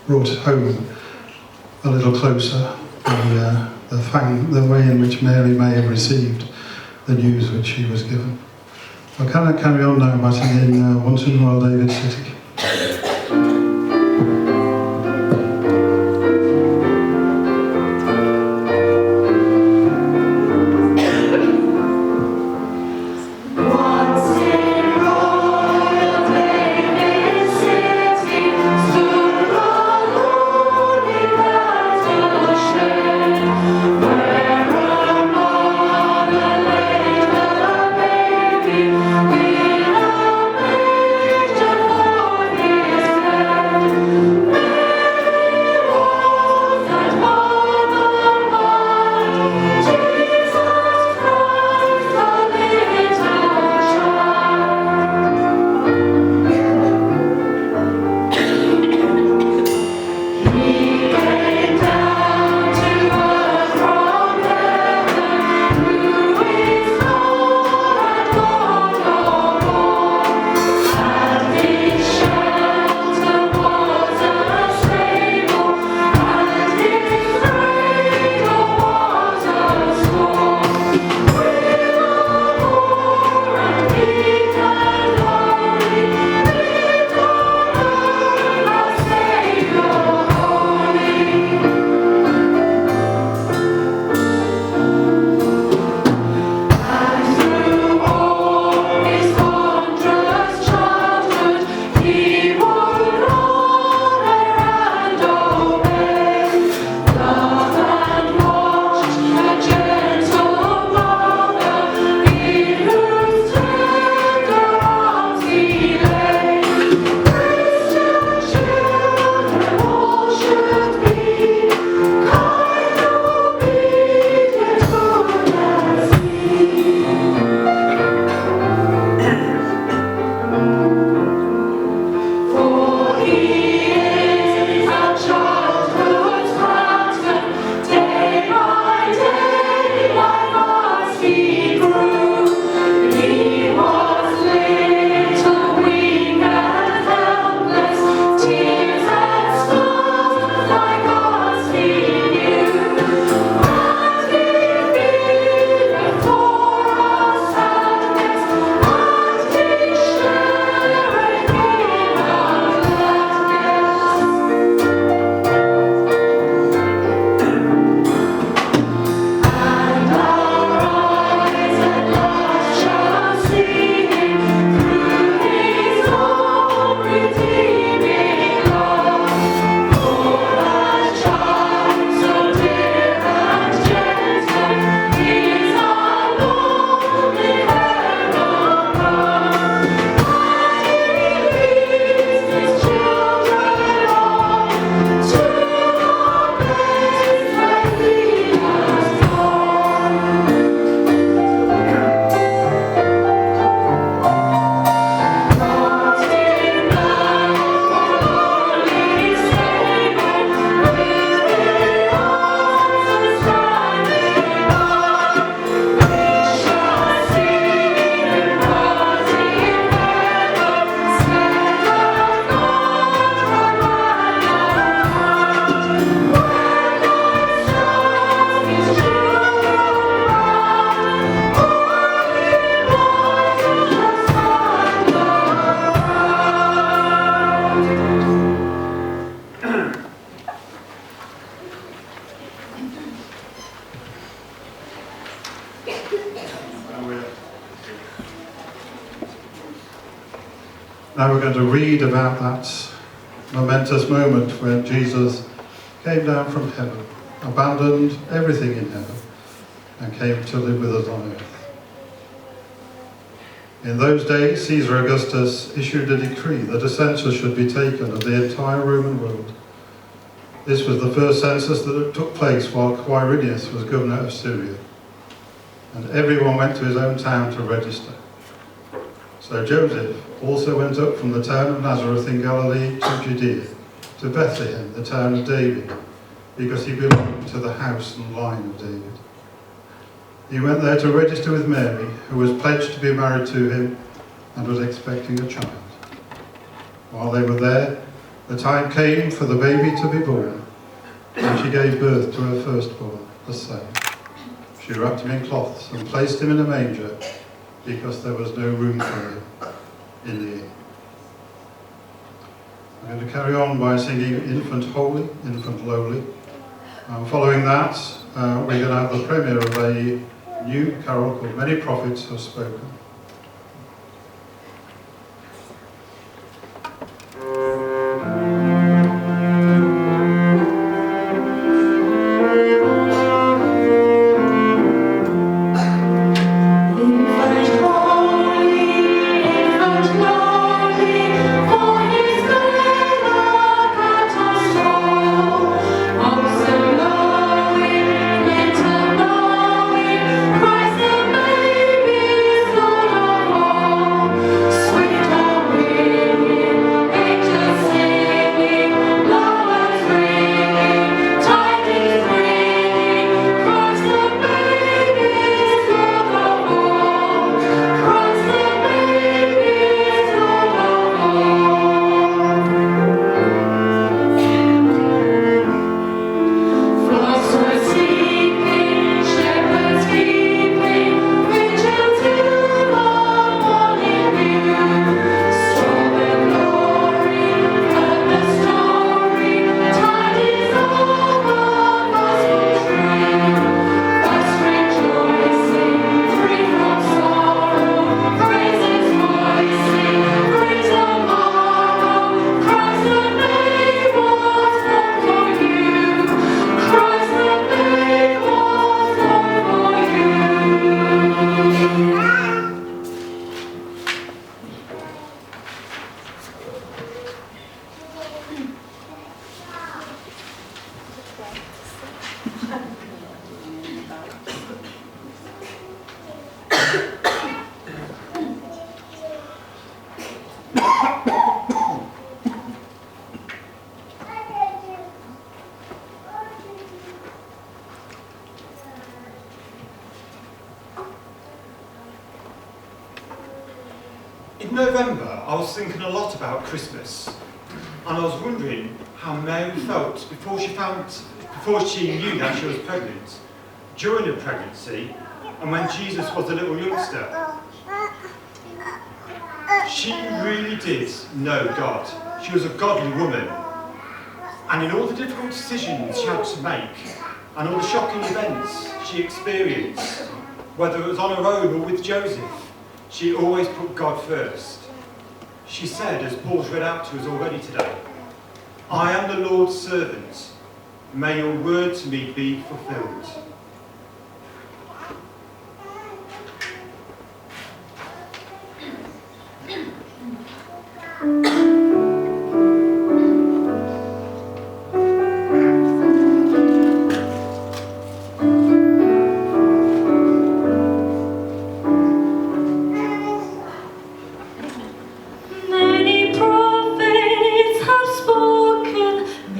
brought home a little closer the way in which Mary may have received the news which she was given. I cannot carry on now by singing Once in Royal David City. Now we're going to read about that momentous moment when Jesus came down from heaven, abandoned everything in heaven, and came to live with us on earth. In those days, Caesar Augustus issued a decree that a census should be taken of the entire Roman world. This was the first census that took place while Quirinius was governor of Syria, and everyone went to his own town to register. So Joseph also went up from the town of Nazareth in Galilee to Judea, to Bethlehem, the town of David, because he belonged to the house and line of David. He went there to register with Mary, who was pledged to be married to him and was expecting a child. While they were there, The time came for the baby to be born, and she gave birth to her firstborn, the son. She wrapped him in cloths and placed him in a manger, because there was no room for him in the inn. I'm going to carry on by singing Infant Holy, Infant Lowly. Following that, we're going to have the premiere of a new carol called Many Prophets Have Spoken. In November, I was thinking a lot about Christmas, and I was wondering how Mary felt before she knew that she was pregnant, during her pregnancy, and when Jesus was a little youngster. She really did know God. She was a godly woman, and in all the difficult decisions she had to make, and all the shocking events she experienced, whether it was on her own or with Joseph, she always put God first. She said, as Paul's read out to us already today, "I am the Lord's servant. May your word to me be fulfilled."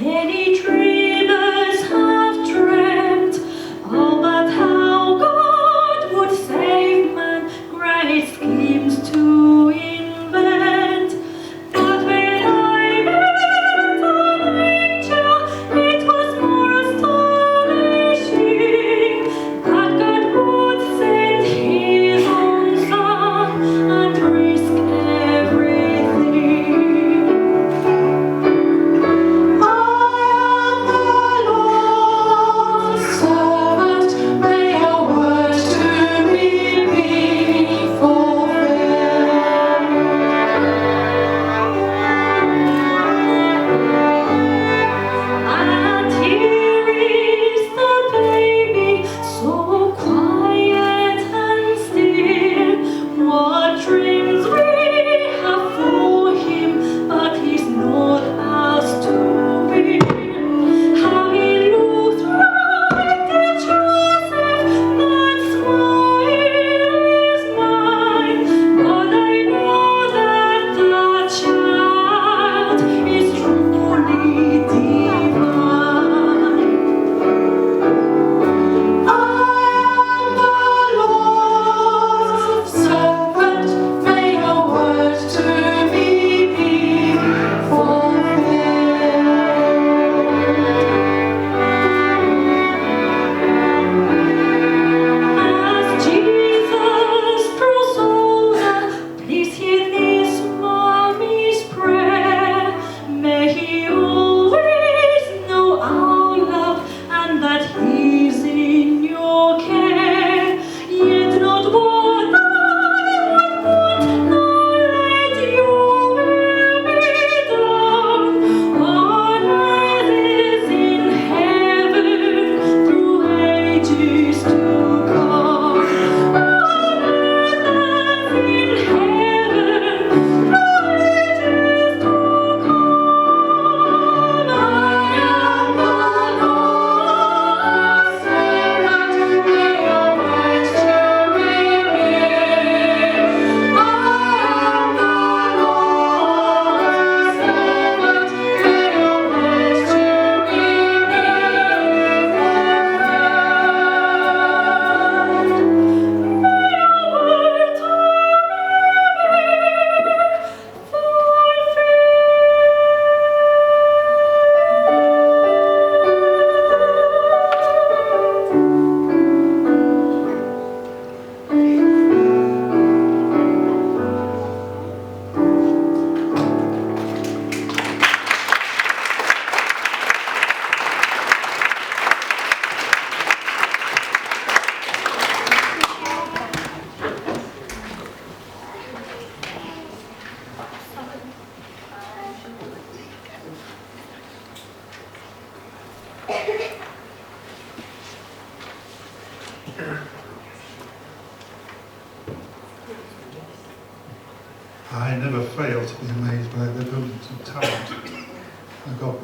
Many dreamers have dreamt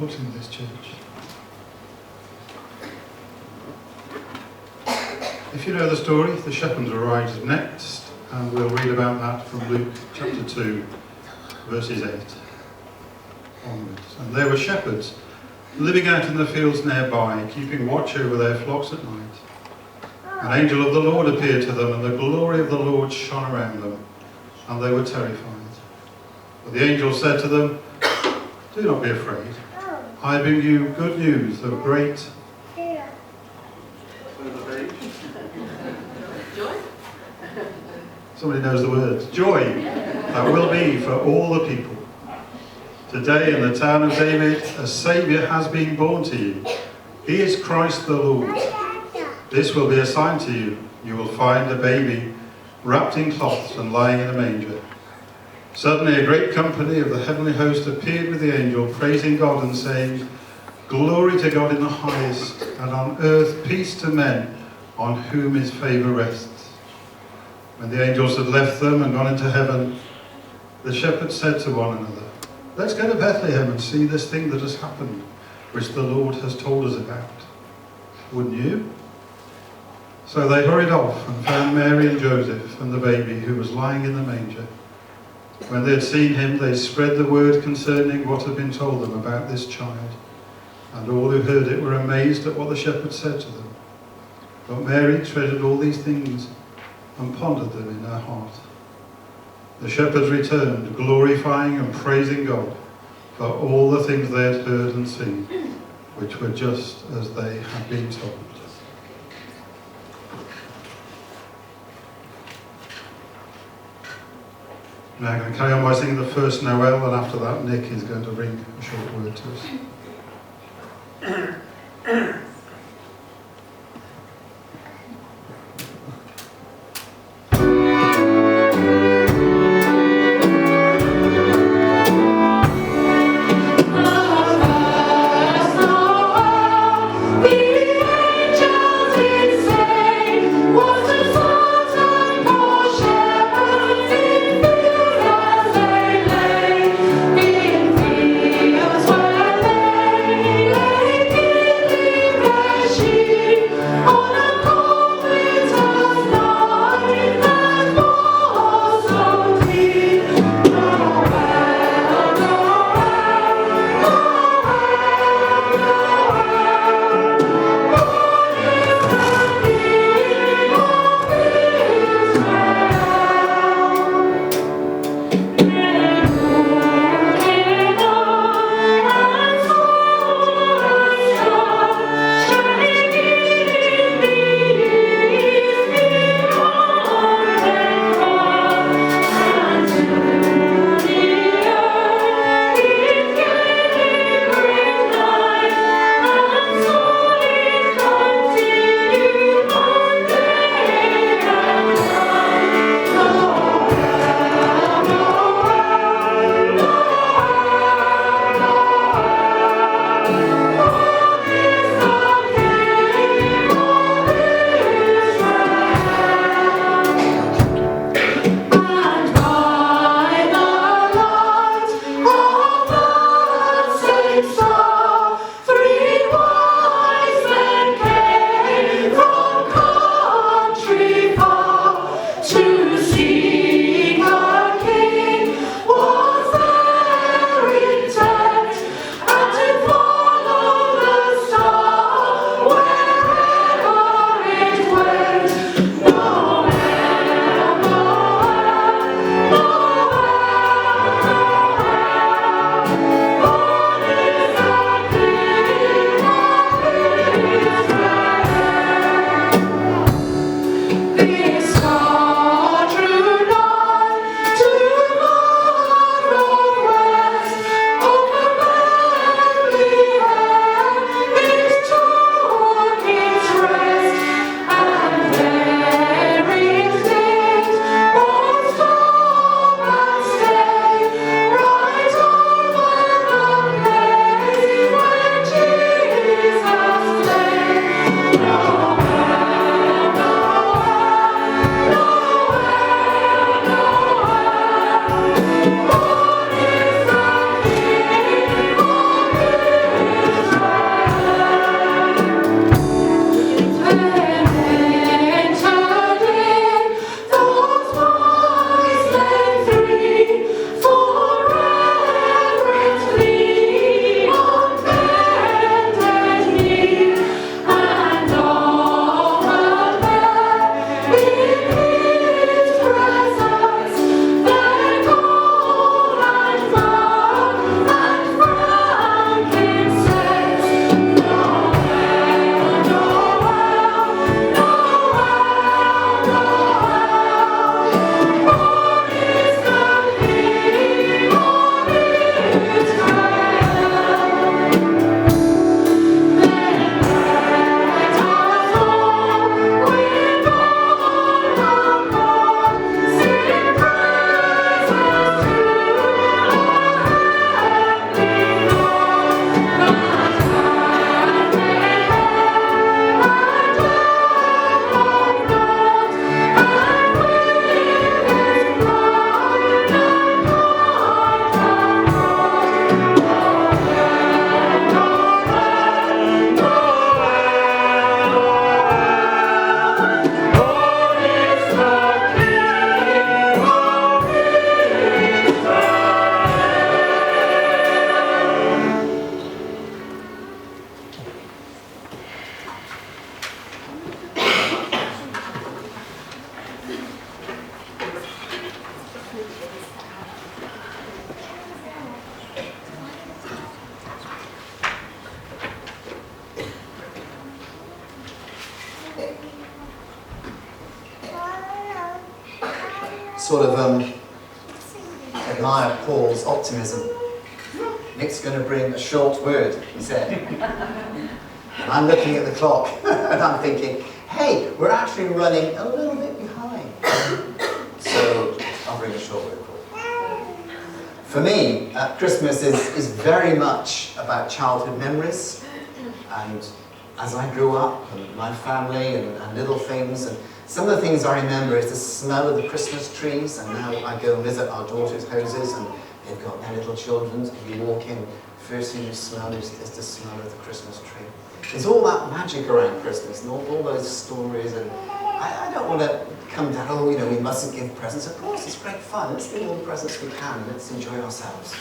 put in this church. If you know the story, the shepherds arrived next, and we'll read about that from Luke chapter 2, verses 8 onwards. And there were shepherds living out in the fields nearby, keeping watch over their flocks at night. An angel of the Lord appeared to them, and the glory of the Lord shone around them, and they were terrified. But the angel said to them, "Do not be afraid. I bring you good news of great Joy? Somebody knows the words. Joy that will be for all the people. Today in the town of David, a Saviour has been born to you. He is Christ the Lord. This will be a sign to you. You will find a baby wrapped in cloths and lying in a manger." Suddenly a great company of the heavenly host appeared with the angel, praising God and saying, "Glory to God in the highest, and on earth peace to men on whom his favour rests." When the angels had left them and gone into heaven, the shepherds said to one another, "Let's go to Bethlehem and see this thing that has happened, which the Lord has told us about." Wouldn't you? So they hurried off and found Mary and Joseph and the baby who was lying in the manger. When they had seen him, they spread the word concerning what had been told them about this child. And all who heard it were amazed at what the shepherds said to them. But Mary treasured all these things and pondered them in her heart. The shepherds returned, glorifying and praising God for all the things they had heard and seen, which were just as they had been told. Now I'm going to carry on by singing the first Noel, and after that Nick is going to bring a short word to us. Thank you. sort of admire Paul's optimism. Nick's going to bring a short word, he said. And I'm looking at the clock and I'm thinking, hey, we're actually running a little bit behind. So I'll bring a short word. For me, Christmas is very much about childhood memories. And as I grew up, and my family and little things, and some of the things I remember is the smell of the Christmas trees. And now I go and visit our daughter's houses, and they've got their little children. And you walk in, first thing you smell is the smell of the Christmas tree. There's all that magic around Christmas, and all those stories. And I don't want to come down, oh, you know, we mustn't give presents. Of course, it's great fun. Let's give all the presents we can, and let's enjoy ourselves.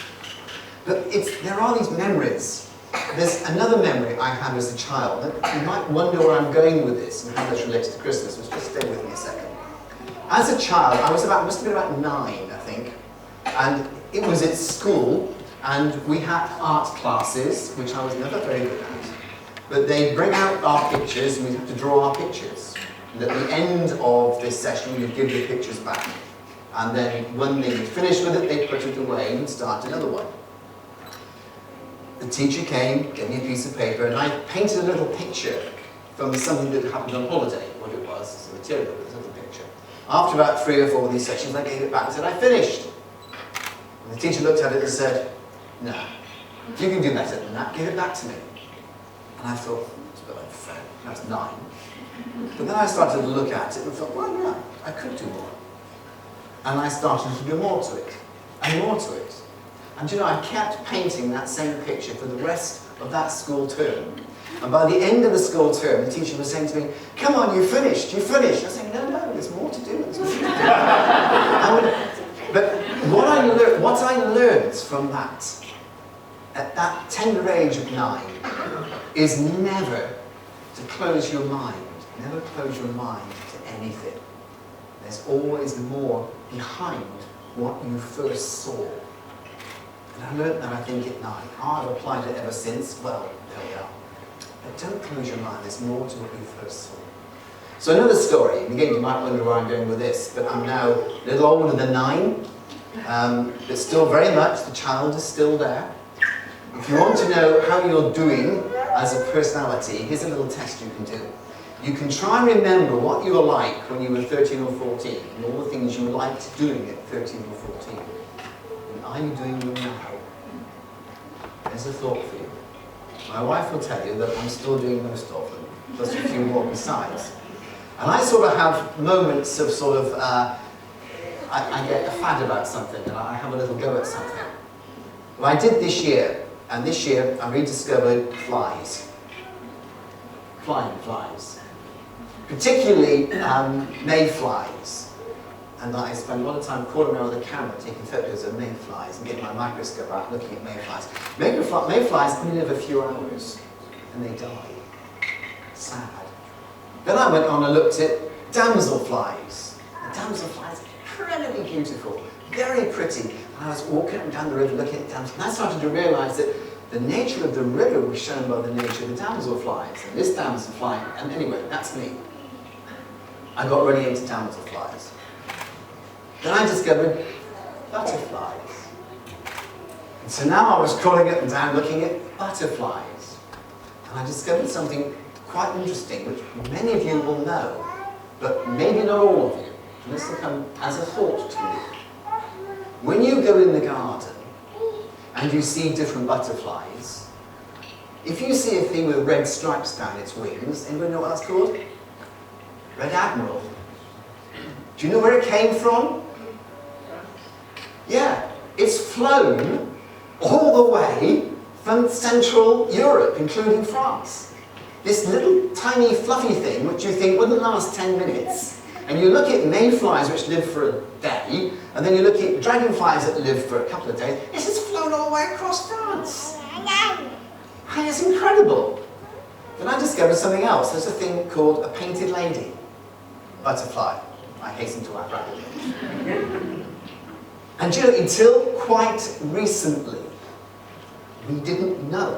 But there are these memories. There's another memory I had as a child. You might wonder where I'm going with this and how this relates to Christmas. Just stay with me a second. As a child, I must have been about 9, I think. And it was at school, and we had art classes, which I was never very good at. But they'd bring out our pictures, and we'd have to draw our pictures. And at the end of this session, we'd give the pictures back. And then when they finished with it, they'd put it away and start another one. The teacher came, gave me a piece of paper, and I painted a little picture from something that happened on holiday. What it was the material, it was a little picture. After about 3 or 4 of these sections, I gave it back and said, I finished. And the teacher looked at it and said, no, if you can do better than that, give it back to me. And I thought, it's a bit unfair. I was 9. But then I started to look at it and thought, well, yeah, I could do more. And I started to do more to it, and more to it. And you know, I kept painting that same picture for the rest of that school term. And by the end of the school term, the teacher was saying to me, come on, you finished, you finished. I was saying, no, there's more to do. There's more to do. But what I learned from that, at that tender age of 9, is never to close your mind. Never close your mind to anything. There's always more behind what you first saw. And I learned that, I think, at 9. I've applied it ever since. Well, there we are. But don't close your mind. There's more to what you first saw. So another story. And again, you might wonder where I'm going with this, but I'm now a little older than 9. But still very much, the child is still there. If you want to know how you're doing as a personality, here's a little test you can do. You can try and remember what you were like when you were 13 or 14, and all the things you liked doing at 13 or 14. And are you doing them now? There's a thought for you. My wife will tell you that I'm still doing most of them, plus a few more besides. And I sort of have moments of sort of, I get a fad about something, and I have a little go at something. Well, I did this year, and this year I rediscovered flies. Flying flies. Particularly mayflies. And I spend a lot of time crawling around with a camera taking photos of mayflies and getting my microscope out looking at mayflies. Mayflies only live a few hours and they die. Sad. Then I went on and looked at damselflies. The damselflies are incredibly beautiful, very pretty. And I was walking up and down the river looking at damsels, and I started to realise that the nature of the river was shown by the nature of the damselflies. And this damselfly, and anyway, that's me. I got really into damselflies. Then I discovered butterflies. And so now I was crawling up and down looking at butterflies. And I discovered something quite interesting, which many of you will know, but maybe not all of you. And this will come as a thought to you. When you go in the garden and you see different butterflies, if you see a thing with red stripes down its wings, anybody know what that's called? Red Admiral. Do you know where it came from? Yeah, it's flown all the way from Central Europe, including France. This little tiny fluffy thing, which you think wouldn't last 10 minutes. And you look at mayflies, which live for a day, and then you look at dragonflies that live for a couple of days. This has flown all the way across France. And it's incredible. Then I discovered something else. There's a thing called a painted lady butterfly. I hasten to add rapidly. And you know, until quite recently, we didn't know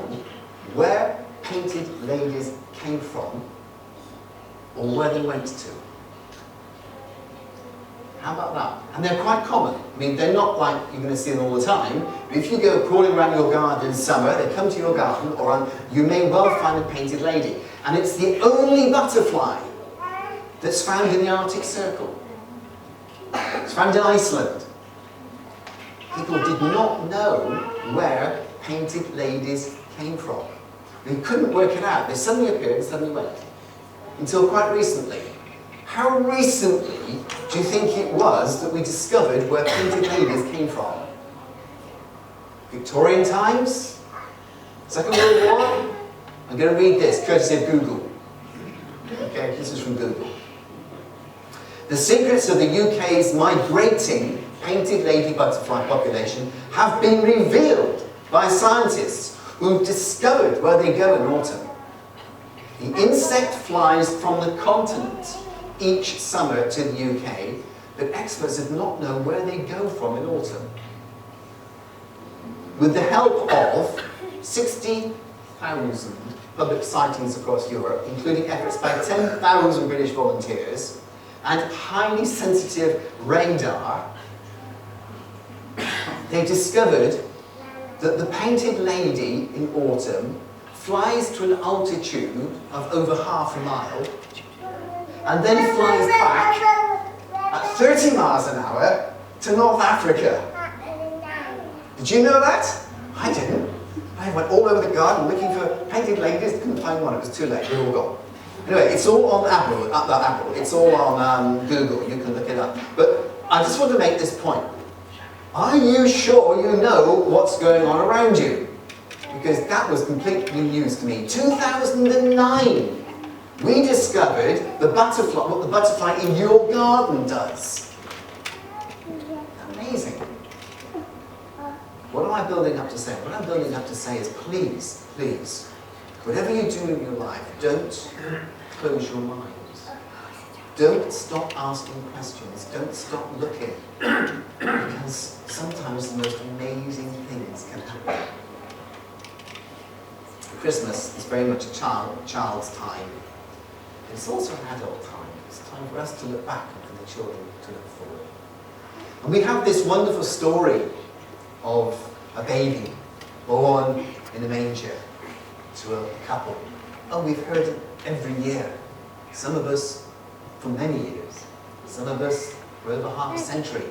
where painted ladies came from or where they went to. How about that? And they're quite common. I mean, they're not like you're going to see them all the time, but if you go crawling around your garden in summer, they come to your garden, or you may well find a painted lady. And it's the only butterfly that's found in the Arctic Circle. It's found in Iceland. People did not know where painted ladies came from. They couldn't work it out. They suddenly appeared and suddenly went. Until quite recently. How recently do you think it was that we discovered where painted ladies came from? Victorian times? Second World War? I'm going to read this, courtesy of Google. Okay, this is from Google. The secrets of the UK's migrating painted lady butterfly population have been revealed by scientists who've discovered where they go in autumn. The insect flies from the continent each summer to the UK, but experts have not known where they go from in autumn. With the help of 60,000 public sightings across Europe, including efforts by 10,000 British volunteers, and highly sensitive radar, they discovered that the painted lady in autumn flies to an altitude of over half a mile and then flies back at 30 miles an hour to North Africa. Did you know that? I didn't. I went all over the garden looking for painted ladies, couldn't find one, it was too late, they were all gone. Anyway, it's all on Apple, it's all on Google, you can look it up. But I just want to make this point. Are you sure you know what's going on around you? Because that was completely news to me. 2009, we discovered the butterfly, what the butterfly in your garden does. Amazing. What am I building up to say? What I'm building up to say is please, please, whatever you do in your life, don't close your mind. Don't stop asking questions. Don't stop looking. Because sometimes the most amazing things can happen. Christmas is very much a child's time. It's also an adult time. It's time for us to look back and for the children to look forward. And we have this wonderful story of a baby born in a manger to a couple. Oh, we've heard it every year. Some of us for many years. Some of us for over half a century.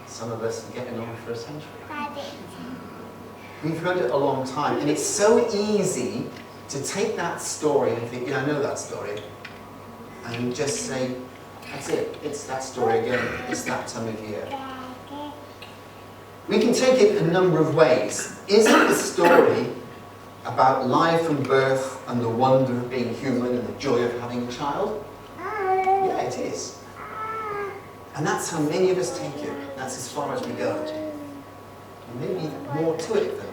Some of us are getting on for a century. We've heard it a long time, and it's so easy to take that story and think, yeah, I know that story, and just say, that's it, it's that story again, it's that time of year. We can take it a number of ways. Is it the story about life and birth and the wonder of being human and the joy of having a child? Yeah, it is. And that's how many of us take it. That's as far as we go. Maybe more to it than that.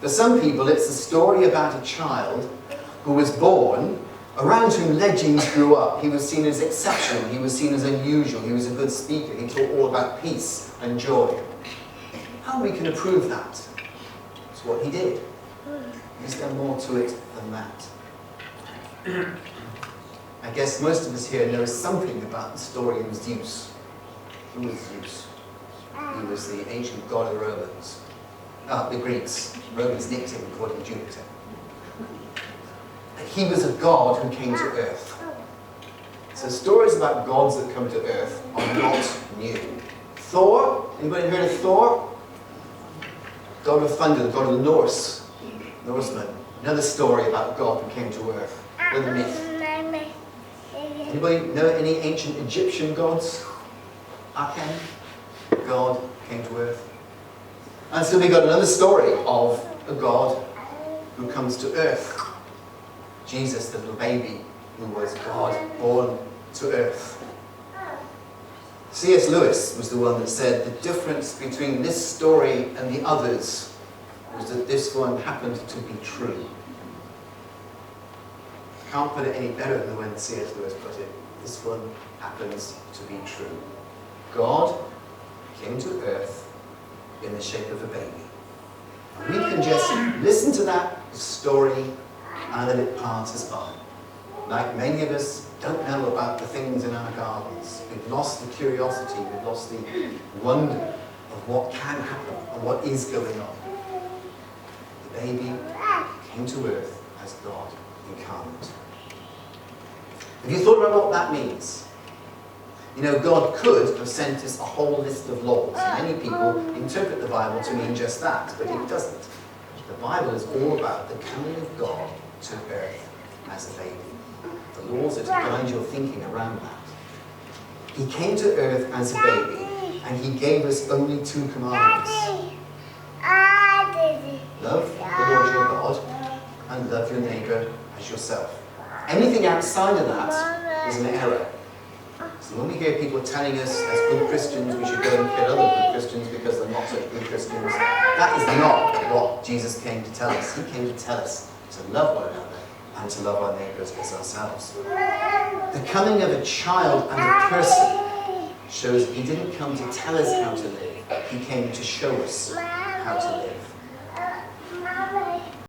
For some people, it's a story about a child who was born, around whom legends grew up. He was seen as exceptional, he was seen as unusual, he was a good speaker, he taught all about peace and joy. How we can approve that? It's what he did. Is there more to it than that? I guess most of us here know something about the story of Zeus. Who was Zeus? He was the ancient god of the Romans. The Greeks. Romans nicked him and called him Jupiter. He was a god who came to earth. So stories about gods that come to earth are not new. Thor? Anybody heard of Thor? God of thunder, the god of the Norsemen. Another story about a god who came to earth. Another myth. Anybody know any ancient Egyptian gods? Aken? God came to earth. And so we got another story of a God who comes to earth. Jesus, the little baby, who was God born to earth. C.S. Lewis was the one that said the difference between this story and the others was that this one happened to be true. Can't put it any better than when C.S. Lewis put it. This one happens to be true. God came to earth in the shape of a baby. And we can just listen to that story and let it pass us by. like many of us, don't know about the things in our gardens. We've lost the curiosity, we've lost the wonder of what can happen and what is going on. The baby came to earth as God incarnate. Have you thought about what that means? You know, God could have sent us a whole list of laws. Many people interpret the Bible to mean just that, but it doesn't. The Bible is all about the coming of God to earth as a baby. The laws are to guide your thinking around that. He came to earth as a baby, and he gave us only 2 commandments. Love the Lord your God, and love your neighbour as yourself. Anything outside of that is an error. So when we hear people telling us as good Christians we should go and kill other good Christians because they're not such good Christians, that is not what Jesus came to tell us. He came to tell us to love one another and to love our neighbours as ourselves. The coming of a child and a person shows he didn't come to tell us how to live, he came to show us how to live.